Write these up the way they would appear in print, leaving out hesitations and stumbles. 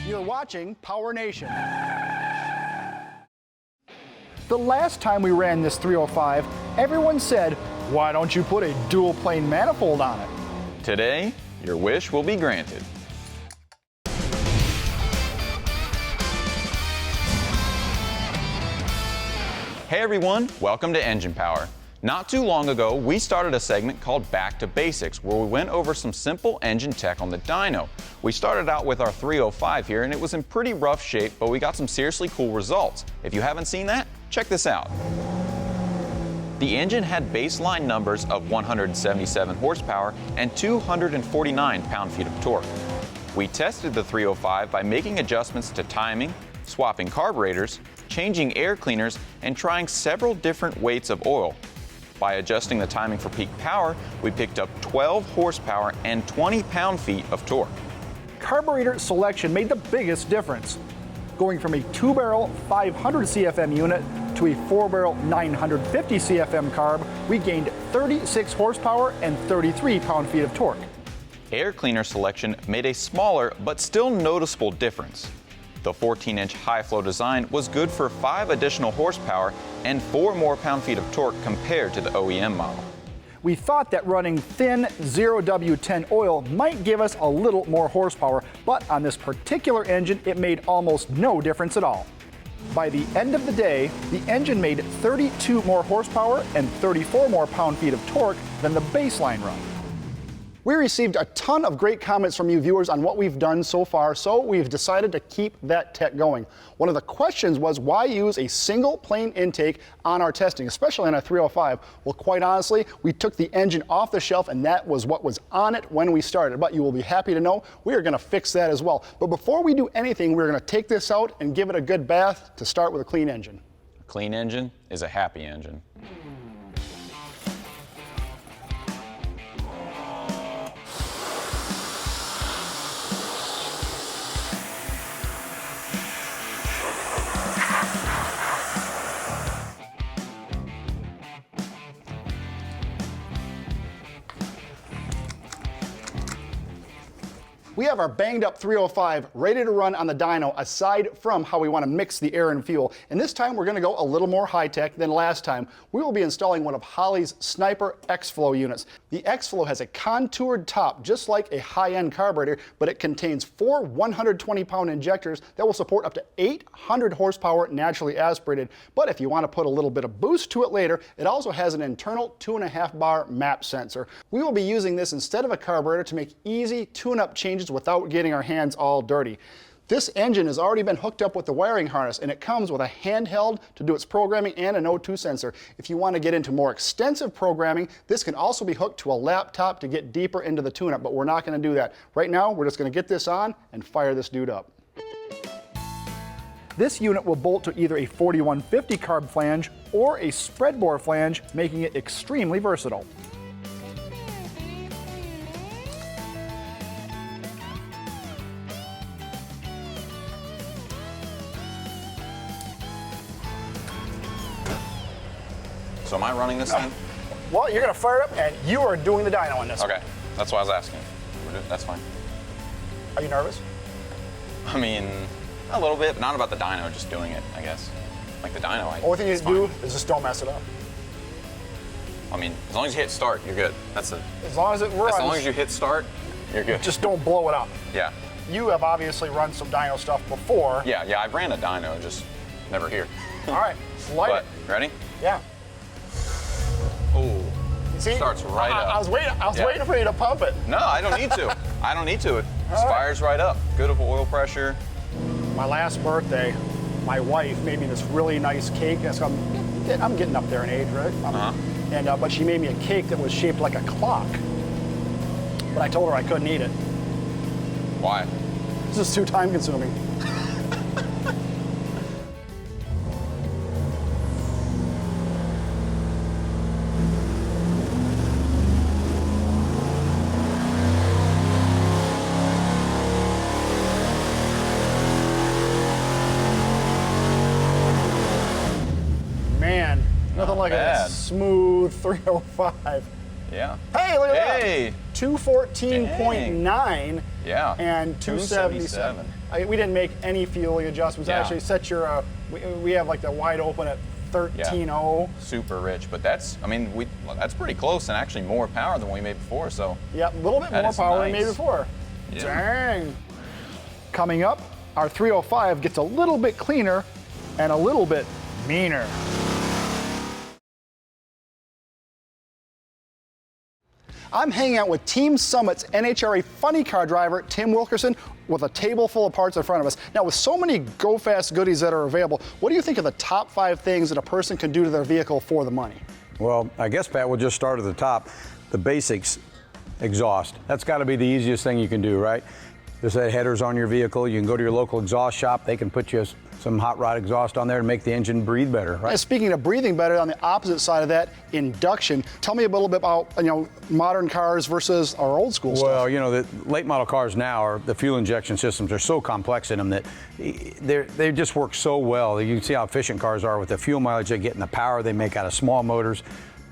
You're watching PowerNation. The last time we ran this 305, everyone said, why don't you put a dual plane manifold on it? Today, your wish will be granted. Hey everyone, welcome to Engine Power. Not too long ago, we started a segment called Back to Basics, where we went over some simple engine tech on the dyno. We started out with our 305 here, and it was in pretty rough shape, but we got some seriously cool results. If you haven't seen that, check this out. The engine had baseline numbers of 177 horsepower and 249 pound-feet of torque. We tested the 305 by making adjustments to timing, swapping carburetors, changing air cleaners, and trying several different weights of oil. By adjusting the timing for peak power, we picked up 12 horsepower and 20 pound-feet of torque. Carburetor selection made the biggest difference. Going from a 2-barrel 500 CFM unit to a 4-barrel 950 CFM carb, we gained 36 horsepower and 33 pound-feet of torque. Air cleaner selection made a smaller but still noticeable difference. The 14-inch high-flow design was good for 5 additional horsepower and 4 more pound-feet of torque compared to the OEM model. We thought that running thin 0W10 oil might give us a little more horsepower, but on this particular engine, it made almost no difference at all. By the end of the day, the engine made 32 more horsepower and 34 more pound-feet of torque than the baseline run. We received a ton of great comments from you viewers on what we've done so far, so we've decided to keep that tech going. One of the questions was, why use a single plane intake on our testing, especially on a 305? Well, quite honestly, we took the engine off the shelf and that was what was on it when we started. But you will be happy to know we are going to fix that as well. But before we do anything, we're going to take this out and give it a good bath to start with a clean engine. A clean engine is a happy engine. We have our banged up 305 ready to run on the dyno, aside from how we want to mix the air and fuel. And this time we're going to go a little more high-tech than last time. We will be installing one of Holley's Sniper XFLOW units. The XFLOW has a contoured top, just like a high-end carburetor, but it contains 4 120-pound injectors that will support up to 800 horsepower naturally aspirated. But if you want to put a little bit of boost to it later, it also has an internal 2.5 bar map sensor. We will be using this instead of a carburetor to make easy tune-up changes without getting our hands all dirty. This engine has already been hooked up with the wiring harness, and it comes with a handheld to do its programming and an O2 sensor. If you want to get into more extensive programming, this can also be hooked to a laptop to get deeper into the tune-up, but we're not going to do that. Right now, we're just going to get this on and fire this dude up. This unit will bolt to either a 4150 carb flange or a spread bore flange, making it extremely versatile. So am I running this thing? Well, you're going to fire it up, and you are doing the dyno on this. Okay, that's why I was asking. That's fine. Are you nervous? I mean, a little bit, but not about the dyno, just doing it, I guess. Like the dyno, Only thing you do is just don't mess it up. I mean, as long as you hit start, you're good. As long as it runs. As long as you hit start, you're good. Just don't blow it up. Yeah. You have obviously run some dyno stuff before. Yeah, I've ran a dyno, just never here. All right, light it. Ready? Yeah. Oh, see, starts right up. I was waiting for you to pump it. No, I don't need to. I don't need to. It just fires right up. Good of oil pressure. My last birthday, my wife made me this really nice cake. So I'm getting up there in age, right? But she made me a cake that was shaped like a clock. But I told her I couldn't eat it. Why? This is too time consuming. Nothing like a smooth 305. Yeah. Hey, look at that. Hey, 214.9 Yeah. and 277. We didn't make any fueling adjustments. Yeah. Actually set your, we have like the wide open at 13.0. Yeah. Super rich, but that's, I mean, that's pretty close and actually more power than we made before, so. Yep, a little bit more power than we made before. Yeah. Dang. Coming up, our 305 gets a little bit cleaner and a little bit meaner. I'm hanging out with Team Summit's NHRA funny car driver, Tim Wilkerson, with a table full of parts in front of us. Now, with so many Go Fast goodies that are available, what do you think are the top 5 things that a person can do to their vehicle for the money? Well, I guess, Pat, we'll just start at the top. The basics, exhaust. That's got to be the easiest thing you can do, right? Just add headers on your vehicle. You can go to your local exhaust shop. They can put you some hot rod exhaust on there to make the engine breathe better, right? And speaking of breathing better, on the opposite side of that, induction. Tell me a little bit about, modern cars versus our old school stuff. Well, the late model cars now, the fuel injection systems are so complex in them that they just work so well. You can see how efficient cars are with the fuel mileage they get and the power they make out of small motors.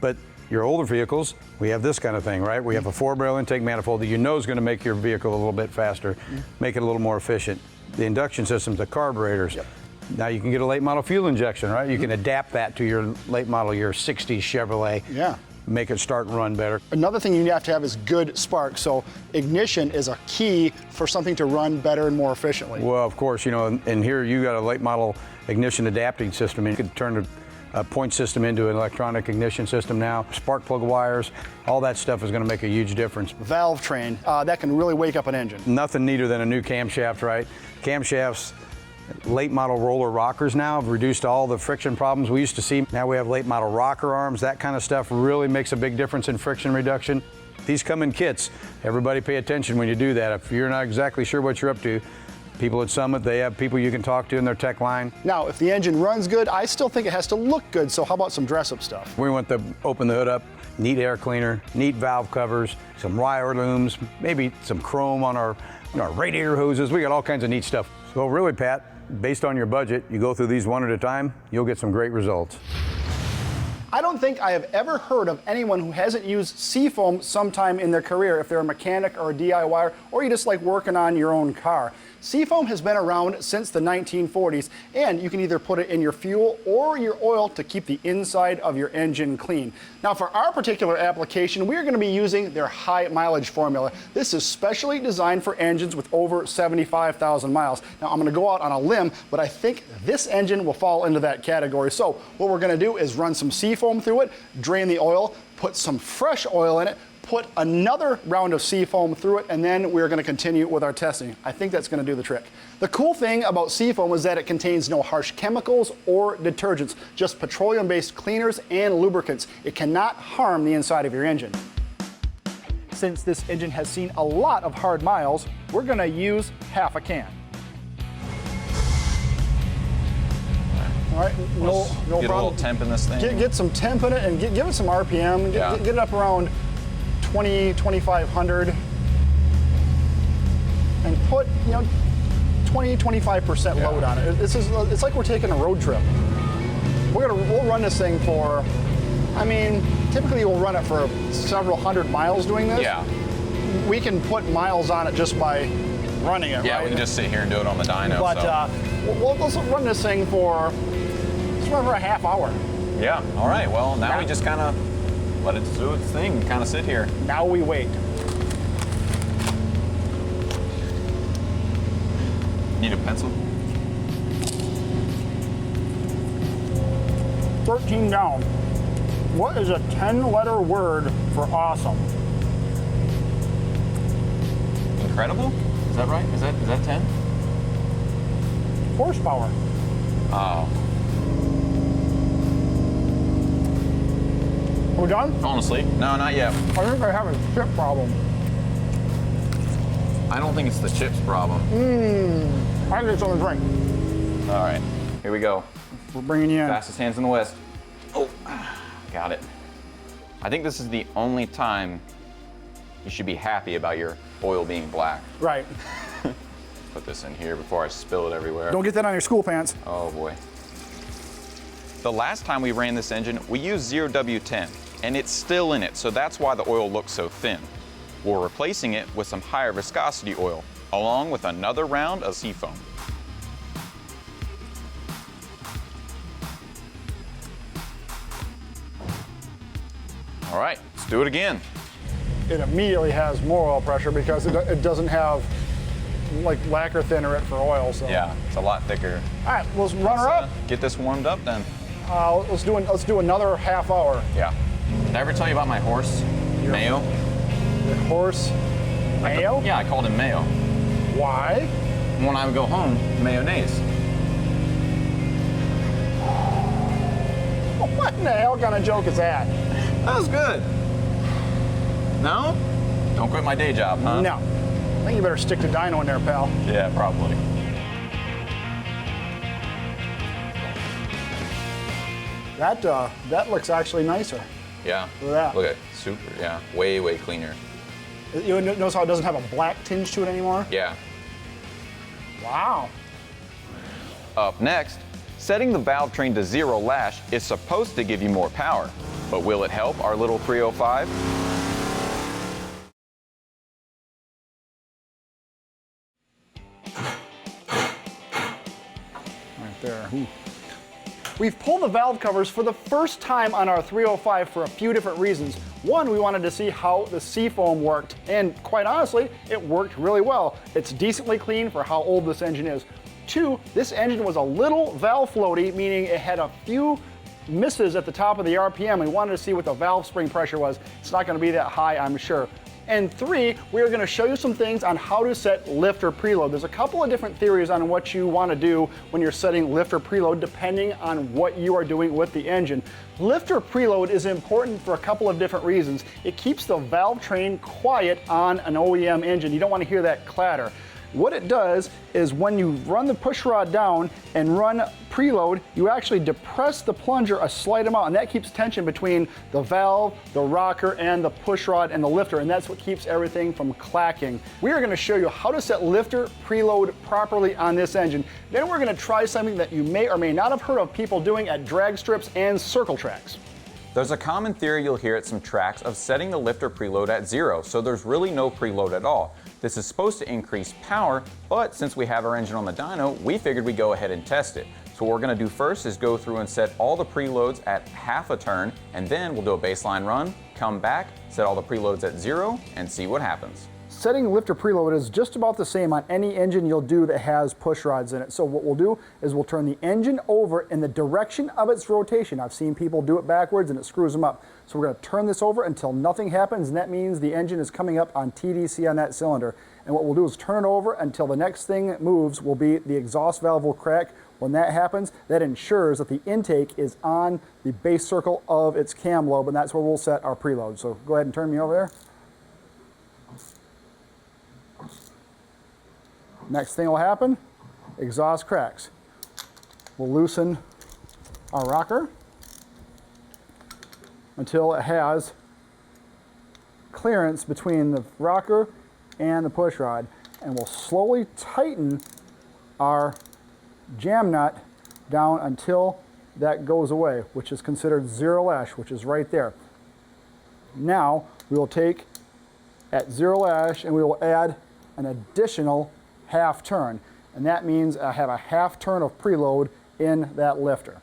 But your older vehicles, we have this kind of thing, right? We have a 4-barrel intake manifold that is going to make your vehicle a little bit faster, make it a little more efficient. The induction systems, the carburetors. Yep. Now you can get a late model fuel injection, right? You can adapt that to your late model, your 60s Chevrolet. Yeah. Make it start and run better. Another thing you have to have is good spark. So ignition is a key for something to run better and more efficiently. Well, of course, and here you got a late model ignition adapting system. And you could turn a point system into an electronic ignition system now. Spark plug wires, all that stuff is going to make a huge difference. Valvetrain, that can really wake up an engine. Nothing neater than a new camshaft, right? Camshafts, late model roller rockers now have reduced all the friction problems we used to see. Now we have late model rocker arms. That kind of stuff really makes a big difference in friction reduction. These come in kits. Everybody pay attention when you do that. If you're not exactly sure what you're up to, people at Summit, they have people you can talk to in their tech line. Now, if the engine runs good, I still think it has to look good, so how about some dress-up stuff? We want to open the hood up, neat air cleaner, neat valve covers, some wire looms, maybe some chrome on our radiator hoses. We got all kinds of neat stuff. So really, Pat, based on your budget, you go through these one at a time, you'll get some great results. I don't think I have ever heard of anyone who hasn't used SeaFoam sometime in their career, if they're a mechanic or a DIYer, or you just like working on your own car. SeaFoam has been around since the 1940s, and you can either put it in your fuel or your oil to keep the inside of your engine clean. Now, for our particular application, we are going to be using their high mileage formula. This is specially designed for engines with over 75,000 miles. Now, I'm going to go out on a limb, but I think this engine will fall into that category. So what we're going to do is run some SeaFoam through it, drain the oil, put some fresh oil in it, put another round of SeaFoam through it, and then we're going to continue with our testing. I think that's going to do the trick. The cool thing about SeaFoam is that it contains no harsh chemicals or detergents, just petroleum-based cleaners and lubricants. It cannot harm the inside of your engine. Since this engine has seen a lot of hard miles, we're going to use half a can. All right, no problem. Get a little temp in this thing. Get some temp in it and give it some RPM. Get it up around 2,500, and put 20-25% load on it. It's like we're taking a road trip. We'll run this thing for, typically we'll run it for several hundred miles doing this. Yeah. We can put miles on it just by running it. Yeah, right? we can just sit here and do it on the dyno. But let's run this thing for a half hour. Yeah. All right. Well, now we just kind of let it do its thing and kind of sit here. Now we wait. Need a pencil? 13 down. What is a 10-letter word for awesome? Incredible? Is that right? Is that 10? Horsepower. Oh. Are we done? Honestly, no, not yet. I think I have a chip problem. I don't think it's the chips problem. I think it's on the drink. All right, here we go. We're bringing you in. Fastest hands in the West. Oh, got it. I think this is the only time you should be happy about your oil being black. Right. Put this in here before I spill it everywhere. Don't get that on your school pants. Oh boy. The last time we ran this engine, we used 0W10, and it's still in it, so that's why the oil looks so thin. We're replacing it with some higher viscosity oil, along with another round of SeaFoam. All right, let's do it again. It immediately has more oil pressure because it doesn't have like lacquer thinner it for oil. So Yeah, it's a lot thicker. all right, let's run her up. Get this warmed up then. Let's do another half hour. Yeah. Did I ever tell you about my horse, Mayo? The horse Mayo? Yeah, I called him Mayo. Why? When I would go home, mayonnaise. What in the hell kind of joke is that? That was good. No? Don't quit my day job, huh? No. I think you better stick to Dyno in there, pal. Yeah, probably. That looks actually nicer. Yeah. Look at that. Look at it. Super, yeah. Way, way cleaner. You notice how it doesn't have a black tinge to it anymore? Yeah. Wow. Up next, setting the Valvetrain to 0 lash is supposed to give you more power. But will it help our little 305? Right there. Ooh. We've pulled the valve covers for the first time on our 305 for a few different reasons. One, we wanted to see how the SeaFoam worked, and quite honestly, it worked really well. It's decently clean for how old this engine is. Two, this engine was a little valve floaty, meaning it had a few misses at the top of the RPM. We wanted to see what the valve spring pressure was. It's not going to be that high, I'm sure. And three, we are going to show you some things on how to set lift or preload. There's a couple of different theories on what you want to do when you're setting lift or preload, depending on what you are doing with the engine. Lift or preload is important for a couple of different reasons. It keeps the Valvetrain quiet on an OEM engine. You don't want to hear that clatter. What it does is when you run the push rod down and run preload, you actually depress the plunger a slight amount, and that keeps tension between the valve, the rocker, and the push rod and the lifter, and that's what keeps everything from clacking. We are going to show you how to set lifter preload properly on this engine. Then we're going to try something that you may or may not have heard of people doing at drag strips and circle tracks. There's a common theory you'll hear at some tracks of setting the lifter preload at 0, so there's really no preload at all. This is supposed to increase power, but since we have our engine on the dyno, we figured we'd go ahead and test it. So what we're going to do first is go through and set all the preloads at half a turn, and then we'll do a baseline run, come back, set all the preloads at 0, and see what happens. Setting lifter preload is just about the same on any engine you'll do that has push rods in it. So what we'll do is we'll turn the engine over in the direction of its rotation. I've seen people do it backwards and it screws them up. So we're going to turn this over until nothing happens, and that means the engine is coming up on TDC on that cylinder. And what we'll do is turn it over until the next thing that moves will be the exhaust valve will crack. When that happens, that ensures that the intake is on the base circle of its cam lobe, and that's where we'll set our preload. So go ahead and turn me over there. Next thing will happen, exhaust cracks. We'll loosen our rocker until it has clearance between the rocker and the push rod, and we'll slowly tighten our jam nut down until that goes away, which is considered 0 lash, which is right there. Now we will take at 0 lash and we will add an additional half turn, and that means I have a half turn of preload in that lifter.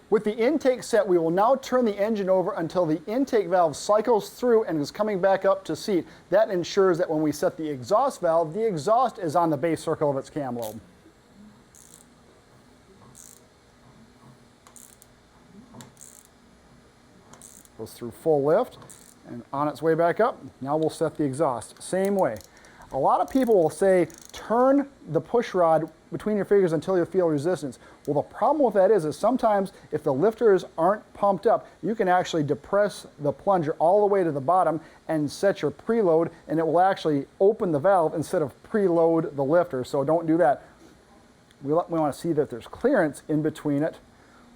With the intake set, we will now turn the engine over until the intake valve cycles through and is coming back up to seat. That ensures that when we set the exhaust valve, the exhaust is on the base circle of its cam lobe. Goes through full lift and on its way back up. Now we'll set the exhaust, same way. A lot of people will say, turn the push rod between your fingers until you feel resistance. Well, the problem with that is sometimes if the lifters aren't pumped up, you can actually depress the plunger all the way to the bottom and set your preload, and it will actually open the valve instead of preload the lifter, so don't do that. We want to see that there's clearance in between it.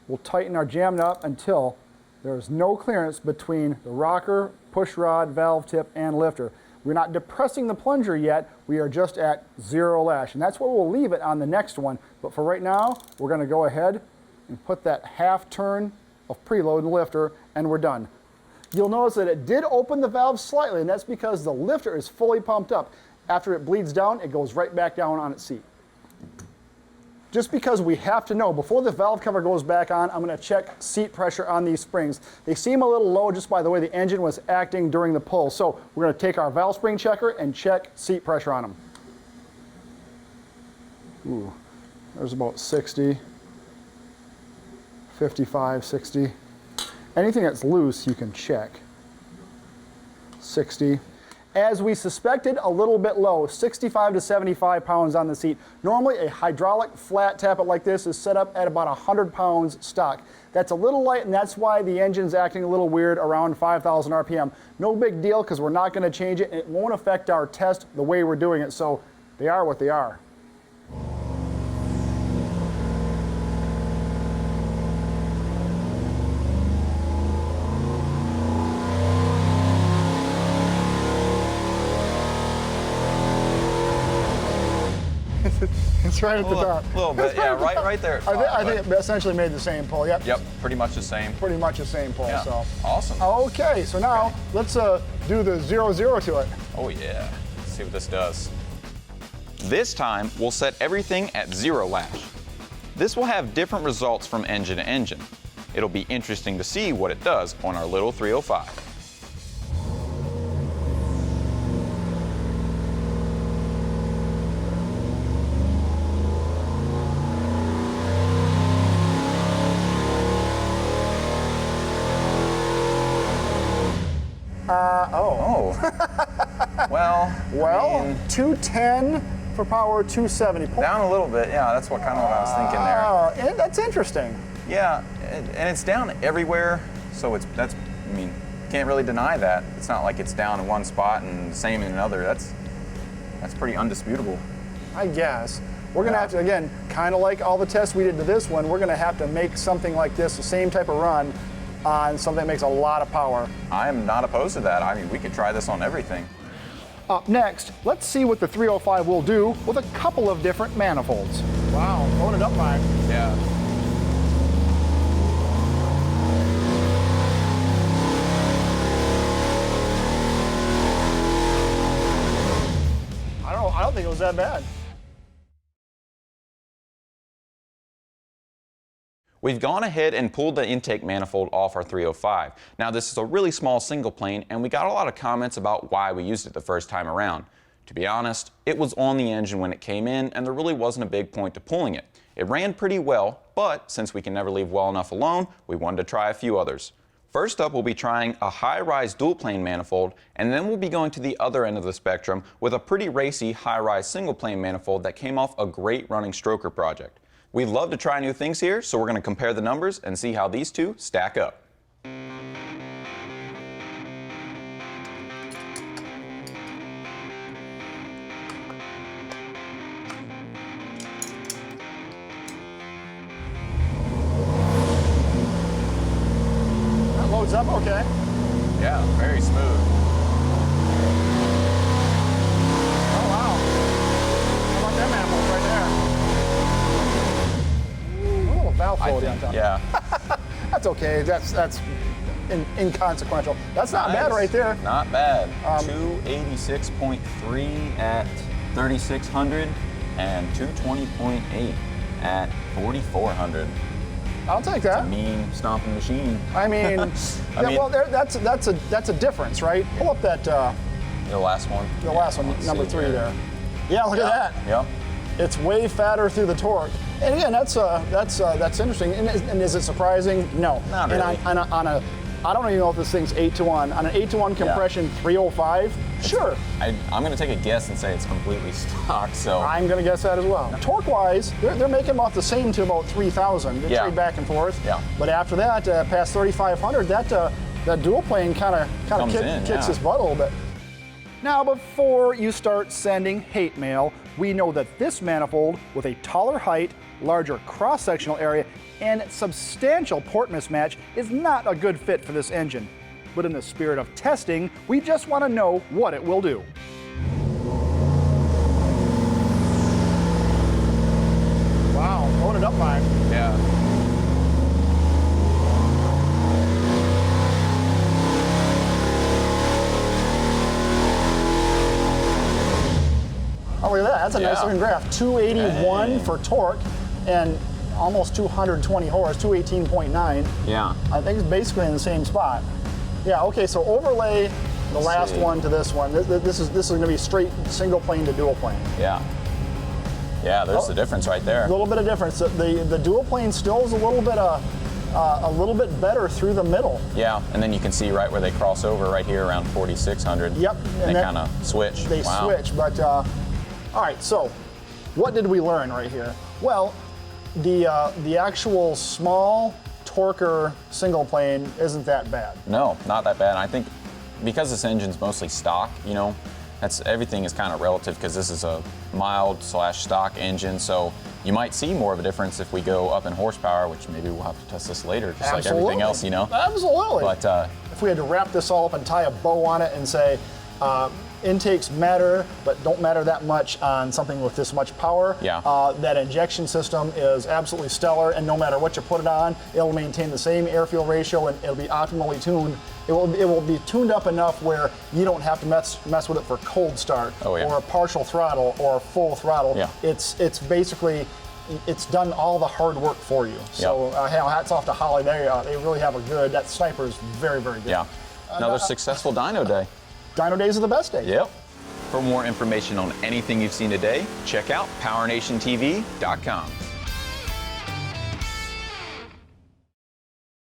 We'll tighten our jam nut until there's no clearance between the rocker, push rod, valve tip, and lifter. We're not depressing the plunger yet, we are just at 0 lash, and that's where we'll leave it on the next one. But for right now, we're going to go ahead and put that half turn of preload in the lifter, and we're done. You'll notice that it did open the valve slightly, and that's because the lifter is fully pumped up. After it bleeds down, it goes right back down on its seat. Just because we have to know, before the valve cover goes back on, I'm going to check seat pressure on these springs. They seem a little low just by the way the engine was acting during the pull. So we're going to take our valve spring checker and check seat pressure on them. Ooh, there's about 60, 55, 60. Anything that's loose you can check. 60. As we suspected, a little bit low, 65 to 75 pounds on the seat. Normally a hydraulic flat tappet like this is set up at about 100 pounds stock. That's a little light, and that's why the engine's acting a little weird around 5,000 RPM. No big deal, because we're not going to change it, and it won't affect our test the way we're doing it, so they are what they are. It's right at the top. A little bit, yeah, right there. I think it essentially made the same pull. Yep. Yep, pretty much the same. Pretty much the same pull. Yeah. So awesome. Okay, so now let's do the 0-0 to it. Oh yeah. Let's see what this does. This time we'll set everything at 0 lash. This will have different results from engine to engine. It'll be interesting to see what it does on our little 305. Well, I mean, 210 for power, 270. Down a little bit, yeah, that's what I was thinking there. Oh, that's interesting. Yeah, and it's down everywhere, so that's, I mean, can't really deny that. It's not like it's down in one spot and the same in another. That's pretty undisputable. I guess. We're gonna have to, again, kind of like all the tests we did to this one, we're gonna have to make something like this, the same type of run, on something that makes a lot of power. I am not opposed to that. I mean, we could try this on everything. Up next, let's see what the 305 will do with a couple of different manifolds. Wow, blowing it up by. Yeah. I don't think it was that bad. We've gone ahead and pulled the intake manifold off our 305. Now this is a really small single plane, and we got a lot of comments about why we used it the first time around. To be honest, it was on the engine when it came in, and there really wasn't a big point to pulling it. It ran pretty well, but since we can never leave well enough alone, we wanted to try a few others. First up, we'll be trying a high-rise dual-plane manifold, and then we'll be going to the other end of the spectrum with a pretty racy high-rise single-plane manifold that came off a great running stroker project. We love to try new things here, so we're going to compare the numbers and see how these two stack up. That loads up okay. Yeah, very smooth. Oh wow. How about that manifold right there? A little valve floaty on top. Yeah. That's okay. That's inconsequential. That's not bad right there. Not bad. 286.3 at 3,600 and 220.8 at 4,400. I'll take that. Mean stomping machine. I mean, well, that's a difference, right? Pull up that. The last one. The last one, number 3 there. Yeah, look at that. Yep. It's way fatter through the torque. And again, that's interesting. And is it surprising? No. Not really. And I don't even know if this thing's 8-to-1. On an 8-to-1 compression 305, sure. I'm going to take a guess and say it's completely stock. So I'm going to guess that as well. Torque-wise, they're making about the same to about 3,000. They trade back and forth. Yeah. But after that, past 3,500, that dual plane kind of kicks his butt a little bit. Now, before you start sending hate mail, we know that this manifold, with a taller height, larger cross-sectional area, and substantial port mismatch, is not a good fit for this engine. But in the spirit of testing, we just want to know what it will do. Wow, blowing it up by. Yeah. 2 that's a nice looking graph. 281 for torque and almost 220 horse, 218.9. Yeah. I think it's basically in the same spot. Yeah, okay, so overlay the last one to this one. This is going to be straight single plane to dual plane. Yeah. Yeah, there's the difference right there. A little bit of difference. The dual plane still is a little bit better through the middle. Yeah, and then you can see right where they cross over right here around 4,600. Yep. They kind of switch. They switch, but all right, so what did we learn right here? Well, the actual small torquer single plane isn't that bad. No, not that bad. I think because this engine's mostly stock, you know, everything is kind of relative because this is a mild / stock engine, so you might see more of a difference if we go up in horsepower, which maybe we'll have to test this later, just like everything else, you know? Absolutely. But if we had to wrap this all up and tie a bow on it and say, intakes matter, but don't matter that much on something with this much power. Yeah. That injection system is absolutely stellar, and no matter what you put it on, it'll maintain the same air-fuel ratio, and it'll be optimally tuned. It will be tuned up enough where you don't have to mess with it for cold start or a partial throttle or full throttle. Yeah. It's basically, it's done all the hard work for you. So hats off to Holley. They really have a good, that sniper is very, very good. yeah, another successful dyno day. Dyno days are the best days. Yep. For more information on anything you've seen today, check out PowerNationTV.com.